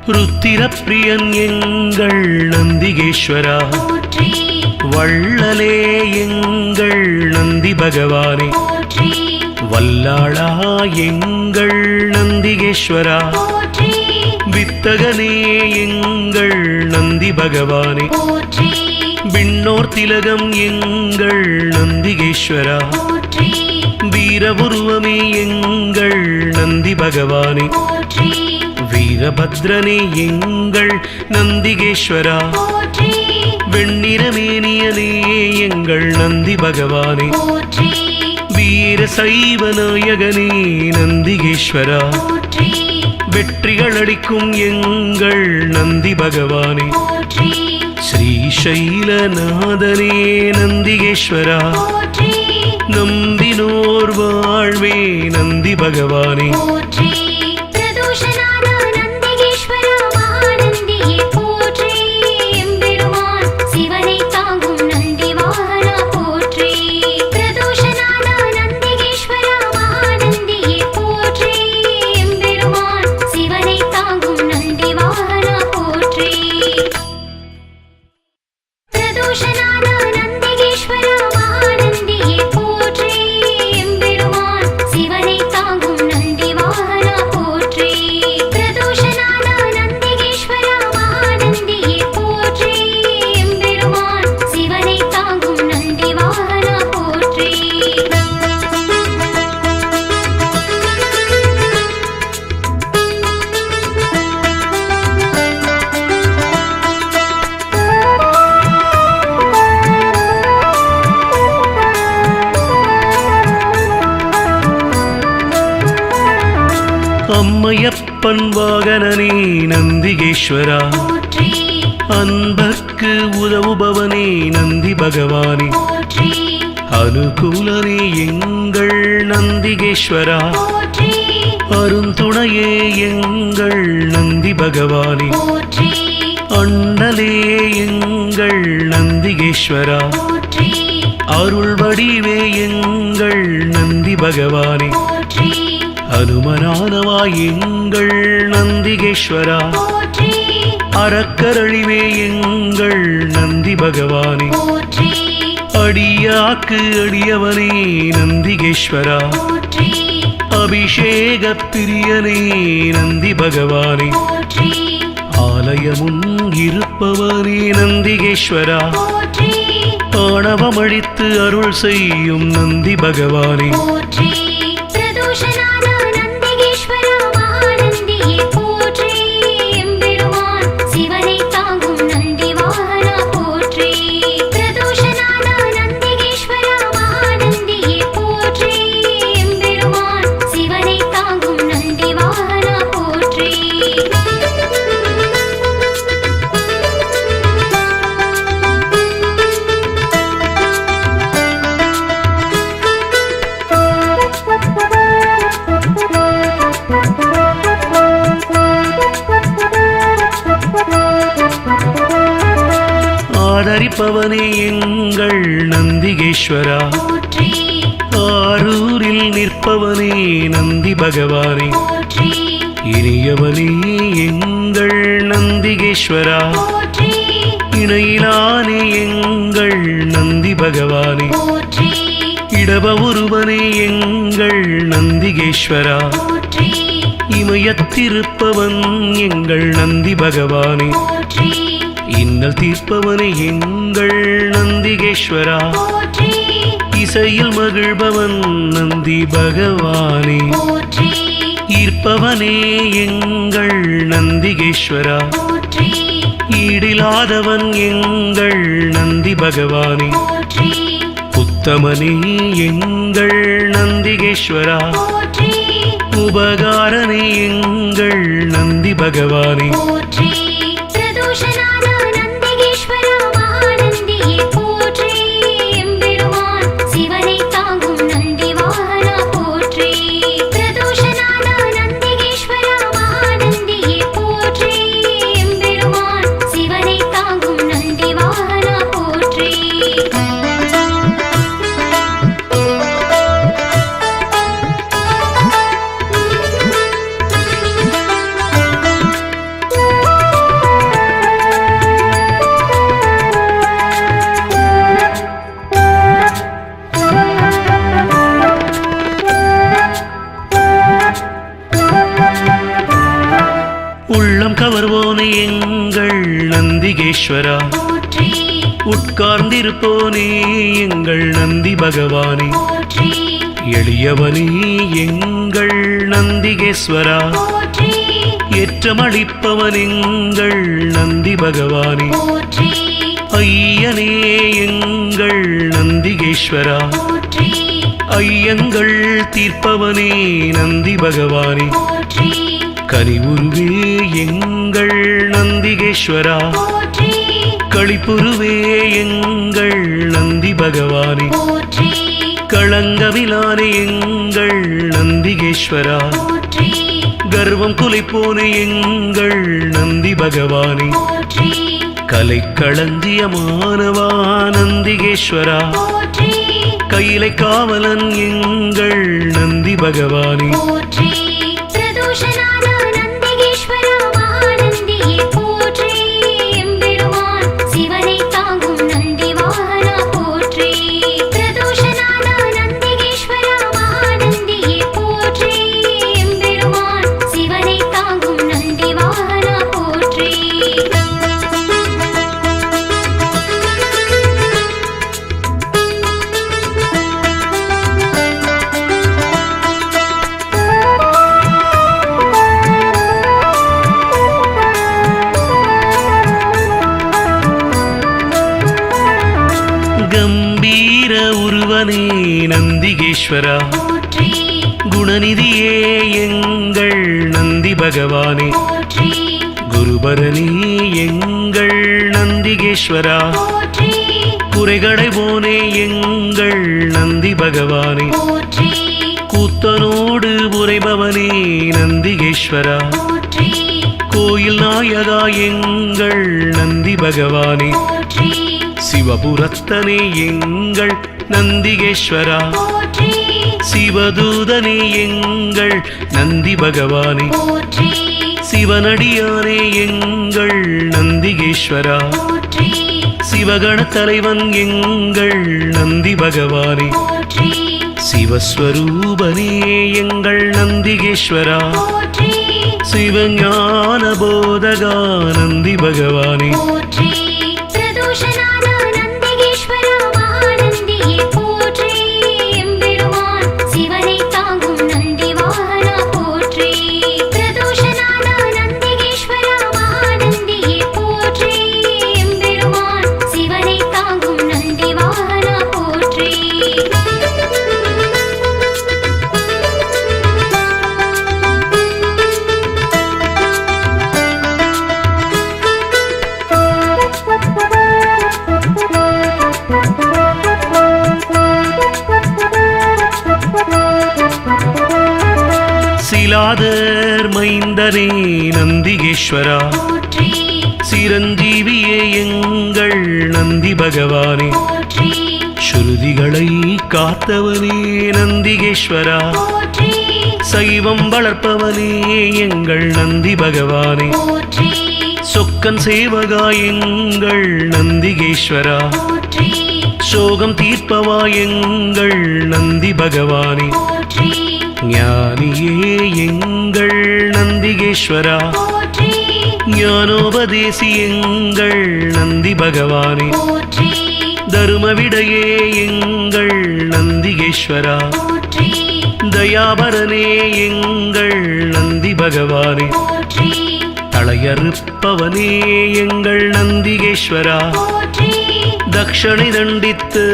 ருத்திரப்பிரியன் எங்கள் நந்திகேஸ்வரா போற்றி வள்ளலே எங்கள் நந்தி பகவானே போற்றி வல்லாளா எங்கள் நந்திகேஸ்வரா போற்றி வித்தகனே எங்கள் நந்தி பகவானே போற்றி விண்ணோர் திலகம் எங்கள் நந்திகேஸ்வரா போற்றி வீரபுருவமே எங்கள் நந்தி பகவானே போற்றி வீரபத்ரனே எங்கள் நந்திகேஸ்வரா போற்றி வெண்ணிறமேனியனே எங்கள் நந்தி பகவானே போற்றி வீர சைவ நாயகனே நந்திகேஸ்வரா போற்றி வெற்றிகள் அளிக்கும் எங்கள் நந்தி பகவானே போற்றி ஸ்ரீசைலநாதனே நந்திகேஸ்வரா போற்றி நம்பினோர் வாழ்வே நந்தி பகவானே போற்றி பிரதோஷநாத நந்திகேஸ்வரா மகாநந்தியே போற்றி எம்பெருமான் சிவனை தாங்கும் நந்தி வாகனா போற்றி பிரதோஷநாத நந்திகேஸ்வரா மகாநந்தியே போற்றி எம்பெருமான் சிவனை தாங்கும் நந்தி வாகனா போற்றி பிரதோஷநாத நந்திகேஸ்வரா மகாநந்தியே போற்றி எம்பெருமான் சிவனை தாங்கும் நந்தி வாகனா போற்றி பிரதோஷநாத நந்திகேஸ்வரா மகாநந்தியே போற்றி எம்பெருமான் சிவனை தாங்கும் நந்தி வாகனா போற்றி மாயப்பன் வாகனனே நந்திகேஸ்வரா போற்றி அன்பர்க்கு உதவுபவனே நந்தி பகவானே போற்றி அனுகூலனே எங்கள் நந்திகேஸ்வரா போற்றி அருந்துணையே எங்கள் நந்தி பகவானே போற்றி அண்ணலே எங்கள் நந்திகேஸ்வரா போற்றி அருள் வடிவே எங்கள் நந்தி பகவானே போற்றி அனுமனானவா எங்கள் நந்திகேஸ்வரா போற்றி அறக்கரழிவே எங்கள் நந்தி பகவானே போற்றி அடியாக்கு அடியவனே நந்திகேஸ்வரா போற்றி அபிஷேக பிரியனே நந்தி பகவானே போற்றி ஆலயமுன் இருப்பவனே நந்திகேஸ்வரா போற்றி ஆணவமழித்து அருள் செய்யும் நந்தி பகவானே போற்றி பிரதோஷநாத நந்திகேஸ்வரா மகாநந்தியே போற்றி எம்பெருமான் சிவனை தாங்கும் நந்தி வாகனா போற்றி பிரதோஷநாத நந்திகேஸ்வரா மகாநந்தியே போற்றி எம்பெருமான் சிவனை தாங்கும் நந்தி வாகனா போற்றி ஆதரிப்பவனே எங்கள் நந்திகேஸ்வரா போற்றி ஆரூரில் நிற்பவனே நந்தி பகவானே போற்றி இனியவனே எங்கள் நந்திகேஸ்வரா போற்றி இணையிலானே எங்கள் நந்தி பகவானே போற்றி இடப ஒருவனே எங்கள் நந்திகேஸ்வரா போற்றி இமயத்திருப்பவன் எங்கள் நந்தி பகவானே போற்றி இன்னல் தீர்ப்பவனே எங்கள் நந்திகேஸ்வரா போற்றி இசையில் மகிழ்பவன் நந்தி பகவானே போற்றி ஈர்ப்பவனே எங்கள் நந்திகேஸ்வரா போற்றி ஈடிலாதவன் எங்கள் நந்தி பகவானே போற்றி உத்தமனே எங்கள் நந்திகேஸ்வரா போற்றி உபகாரனே எங்கள் நந்தி பகவானே போற்றி பிரதோஷநாத நந்திகேஸ்வரா மகாநந்தியே போற்றி எம்பெருமான் சிவனை தாங்கும் நந்தி வாகனா போற்றி பிரதோஷநாத நந்திகேஸ்வரா மகாநந்தியே போற்றி எம்பெருமான் சிவனை தாங்கும் நந்தி வாகனா போற்றி உள்ளம் கவர்வோனே எங்கள் நந்திகேஸ்வரா போற்றி உட்கார்ந்திருப்போனே எங்கள் நந்தி பகவானே போற்றி எளியவனே எங்கள் நந்திகேஸ்வரா போற்றி ஏற்றமளிப்பவன் எங்கள் நந்தி பகவானே போற்றி ஐயனே எங்கள் நந்திகேஸ்வரா போற்றி ஐயங்கள் தீர்ப்பவனே நந்தி பகவானே போற்றி கனிவுருவே எங்கள் நந்திகேஸ்வரா போற்றி களிப்புருவே எங்கள் நந்தி பகவானே போற்றி களங்கமிலானே எங்கள் நந்திகேஸ்வரா போற்றி கர்வம் குலைப்போனே எங்கள் நந்தி பகவானே போற்றி கலை களஞ்சியமானவா நந்திகேஸ்வரா போற்றி கையிலை காவலன் எங்கள் நந்தி பகவானே போற்றி பிரதோஷநாத நந்திகேஸ்வரா மகாநந்தியே போற்றி எம்பெருமான் சிவனை தாங்கும் நந்தி வாகனா போற்றி பிரதோஷநாத நந்திகேஸ்வரா மகாநந்தியே போற்றி எம்பெருமான் சிவனை தாங்கும் நந்தி வாகனா போற்றி கம்பீர உருவனே நந்திகேஸ்வரா போற்றி குணநிதியே எங்கள் நந்தி பகவானே போற்றி குருபரணி எங்கள் நந்திகேஸ்வரா போற்றி குறைகளைவோனே எங்கள் நந்தி பகவானே போற்றி கூத்தனோடு உரைபவனே நந்திகேஸ்வரா போற்றி கோயில் நாயகா எங்கள் நந்தி பகவானே போற்றி சிவபுரத்தனே எங்கள் நந்திகேஸ்வரா போற்றி சிவதூதனே எங்கள் நந்தி பகவானே போற்றி சிவனடியானே எங்கள் நந்திகேஸ்வரா போற்றி சிவகண தலைவன் எங்கள் நந்தி பகவானே போற்றி சிவஸ்வரூபனே எங்கள் நந்திகேஸ்வரா போற்றி சிவஞான போதகா நந்தி பகவானே போற்றி பிரதோஷநாத நந்திகேஸ்வரா மகாநந்தியே போற்றி எம்பெருமான் சிவனை தாங்கும் நந்தி வாகனா போற்றி பிரதோஷநாத நந்திகேஸ்வரா மகாநந்தியே போற்றி எம்பெருமான் சிவனை தாங்கும் நந்தி வாகனா போற்றி சிலாதர் மைந்தனே நந்திகேஸ்வரா போற்றி சிரஞ்சீவியே எங்கள் நந்தி பகவானே போற்றி ஸ்ருதிகளை காத்தவனே நந்திகேஸ்வரா போற்றி சைவம் வளர்ப்பவனே எங்கள் நந்தி பகவானே போற்றி சொக்கன் சேவகா எங்கள் நந்திகேஸ்வரா போற்றி சோகம் தீர்ப்பவா எங்கள் நந்தி பகவானே போற்றி ஞானியே எங்கள் நந்திகேஸ்வரா போற்றி ஞானோபதேசி எங்கள் நந்தி பகவானே போற்றி தருமவிடையே எங்கள் நந்திகேஸ்வரா போற்றி தயாபரனே எங்கள் நந்தி பகவானே போற்றி தளையறுப்பவனே எங்கள் நந்திகேஸ்வரா போற்றி தக்ஷணை தண்டித்து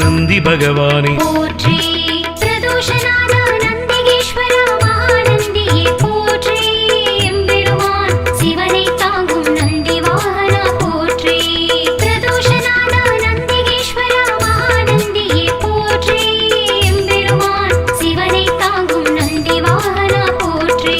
நந்தி பகவானே போற்றி பிரதோஷநாத நந்திகேஸ்வரா மகாநந்தியே போற்றி எம்பெருமான் சிவனை தாங்கும் நந்தி வாகனா போற்றி பிரதோஷநாத நந்திகேஸ்வரா மகாநந்தியே போற்றி எம்பெருமான் சிவனை தாங்கும் நந்தி வாகனா போற்றி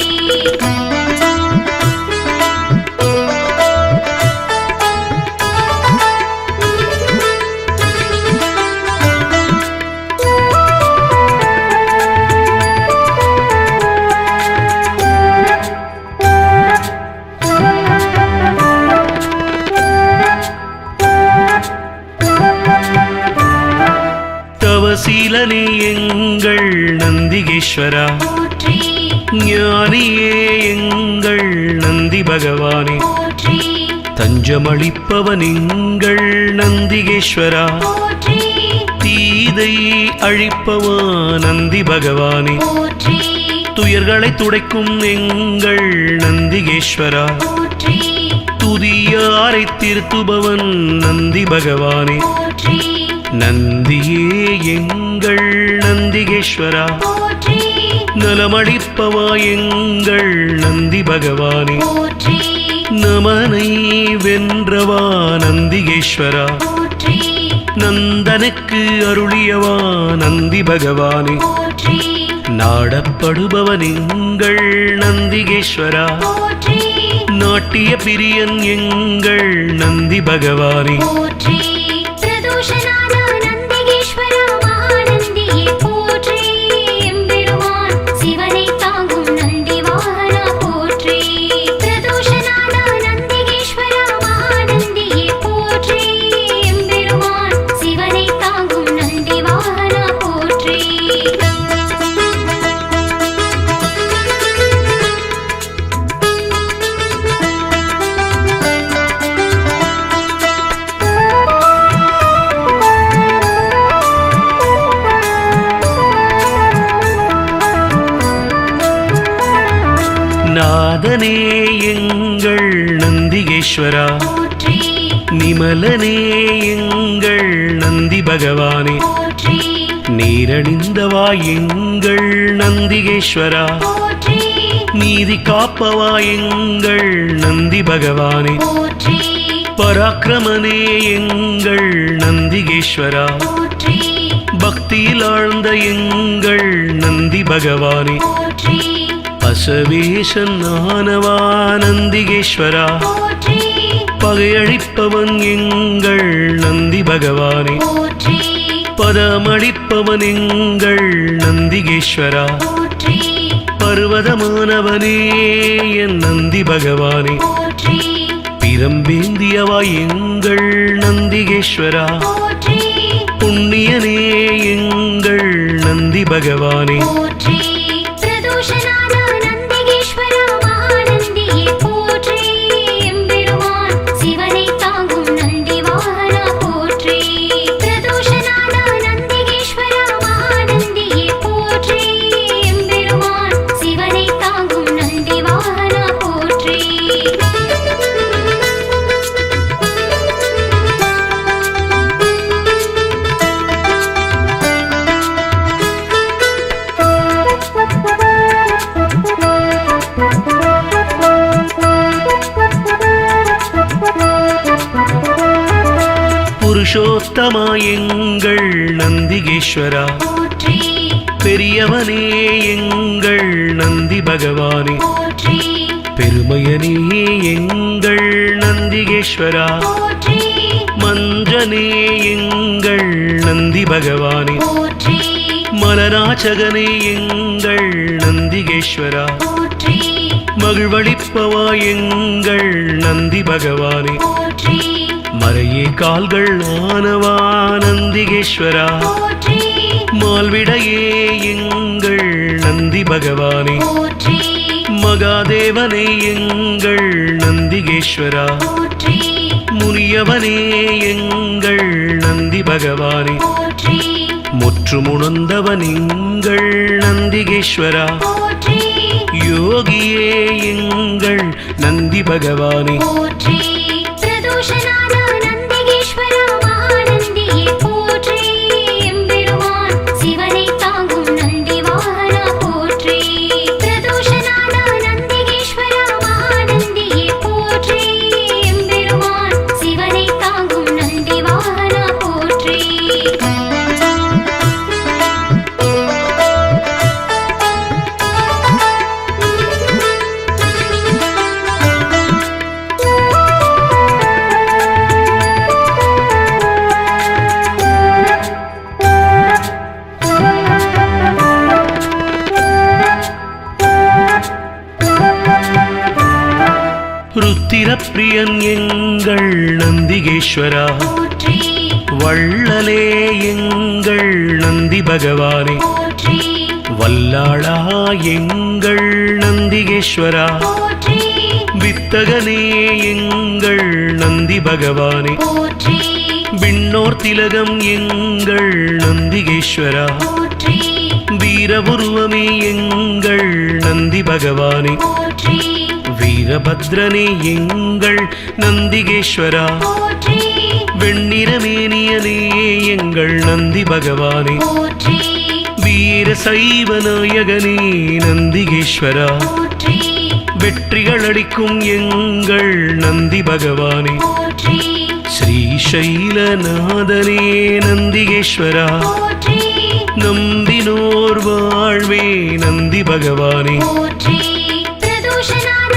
தவசீலனே எங்கள் நந்திகேஸ்வரா போற்றி ஞானியே எங்கள் நந்தி பகவானே போற்றி தஞ்சமளிப்பவன் எங்கள் நந்திகேஸ்வரா போற்றி தீதை அழிப்பவா நந்தி பகவானே போற்றி துயர்களை துடைக்கும் எங்கள் நந்திகேஸ்வரா போற்றி துதியாரை திருத்துபவன் நந்தி பகவானே போற்றி நந்தியே எங்கள் நந்திகேஸ்வரா போற்றி நலமளிப்பவா எங்கள் நந்தி பகவானே போற்றி நமனை வென்றவா நந்திகேஸ்வரா போற்றி நந்தனுக்கு அருளியவா நந்தி பகவானே போற்றி நாடப்படுபவன் எங்கள் நந்திகேஸ்வரா போற்றி நாட்டிய பிரியன் எங்கள் நந்தி பகவானே போற்றி பிரதோஷநாத நந்திகேஸ்வரா மகாநந்தியே போற்றி எம்பெருமான் சிவனை தாங்கும் நந்தி வாகனா போற்றி பிரதோஷநாத நந்திகேஸ்வரா மகாநந்தியே போற்றி எம்பெருமான் சிவனை தாங்கும் நந்தி வாகனா போற்றி நாதனே எங்கள் நந்திகேஸ்வரா போற்றி நிமலனே எங்கள் நந்தி பகவானே போற்றி நீரணிந்தவா எங்கள் நந்திகேஸ்வரா போற்றி நீதி காப்பவா எங்கள் நந்தி பகவானே போற்றி பராக்கிரமனே எங்கள் நந்திகேஸ்வரா போற்றி பக்தியில் ஆழ்ந்த எங்கள் நந்தி பகவானே போற்றி அசவேசன் ஆனவா நந்திகேஸ்வரா போற்றி பகையழிப்பவன் எங்கள் நந்தி பகவானே போற்றி பதமளிப்பவன் எங்கள் நந்திகேஸ்வரா போற்றி பர்வதமானவனே என் நந்தி பகவானே போற்றி பிரம்பேந்தியவா எங்கள் நந்திகேஸ்வரா போற்றி புண்ணியனே எங்கள் நந்தி பகவானே போற்றி பிரதோஷநாத நந்திகேஸ்வரா மகாநந்தியே போற்றி எம்பெருமான் சிவனை தாங்கும் நந்தி வாகனா போற்றி பிரதோஷநாத நந்திகேஸ்வரா மகாநந்தியே போற்றி எம்பெருமான் சிவனை தாங்கும் நந்தி வாகனா போற்றி புருஷோத்தமா எங்கள் நந்திகேஸ்வரா போற்றி பெரியவனே எங்கள் நந்தி பகவானே போற்றி பெருமையனே எங்கள் நந்திகேஸ்வரா போற்றி மஞ்சனே எங்கள் நந்தி பகவானே போற்றி மலராச்சகனே எங்கள் நந்திகேஸ்வரா போற்றி மகிழ்வளிப்பவா எங்கள் நந்தி பகவானே போற்றி மறையே கால்கள் ஆனவா நந்திகேஸ்வரா போற்றி மால்விடையே எங்கள் நந்தி பகவானே போற்றி மகாதேவனே எங்கள் நந்திகேஸ்வரா போற்றி முனியவனே எங்கள் நந்தி பகவானே போற்றி முற்றுமுணர்ந்தவன் எங்கள் நந்திகேஸ்வரா போற்றி யோகியே எங்கள் நந்தி பகவானே போற்றி பிரதோஷநாத நந்திகேஸ்வரா மகாநந்தியே போற்றி எம்பெருமான் சிவனை தாங்கும் நந்தி வாகனா போற்றி பிரதோஷநாத நந்திகேஸ்வரா மகாநந்தியே போற்றி எம்பெருமான் சிவனை தாங்கும் நந்தி வாகனா போற்றி ருத்திரப்பிரியன் எங்கள் நந்திகேஸ்வரா போற்றி வள்ளலே எங்கள் நந்தி பகவானே போற்றி வல்லாளா எங்கள் நந்திகேஸ்வரா போற்றி வித்தகனே எங்கள் நந்தி பகவானே போற்றி விண்ணோர் திலகம் எங்கள் நந்திகேஸ்வரா போற்றி வீரபுருவமே எங்கள் நந்தி பகவானே போற்றி வீரபத்ரனே எங்கள் நந்திகேஸ்வரா போற்றி வெண்ணிறமேனியனே எங்கள் நந்தி பகவானே போற்றி வீர சைவ நாயகனே நந்திகேஸ்வரா போற்றி வெற்றிகள் அளிக்கும் எங்கள் நந்தி பகவானே போற்றி ஸ்ரீசைலநாதனே நந்திகேஸ்வரா போற்றி நம்பினோர் வாழ்வே நந்தி பகவானே போற்றி பிரதோஷநாத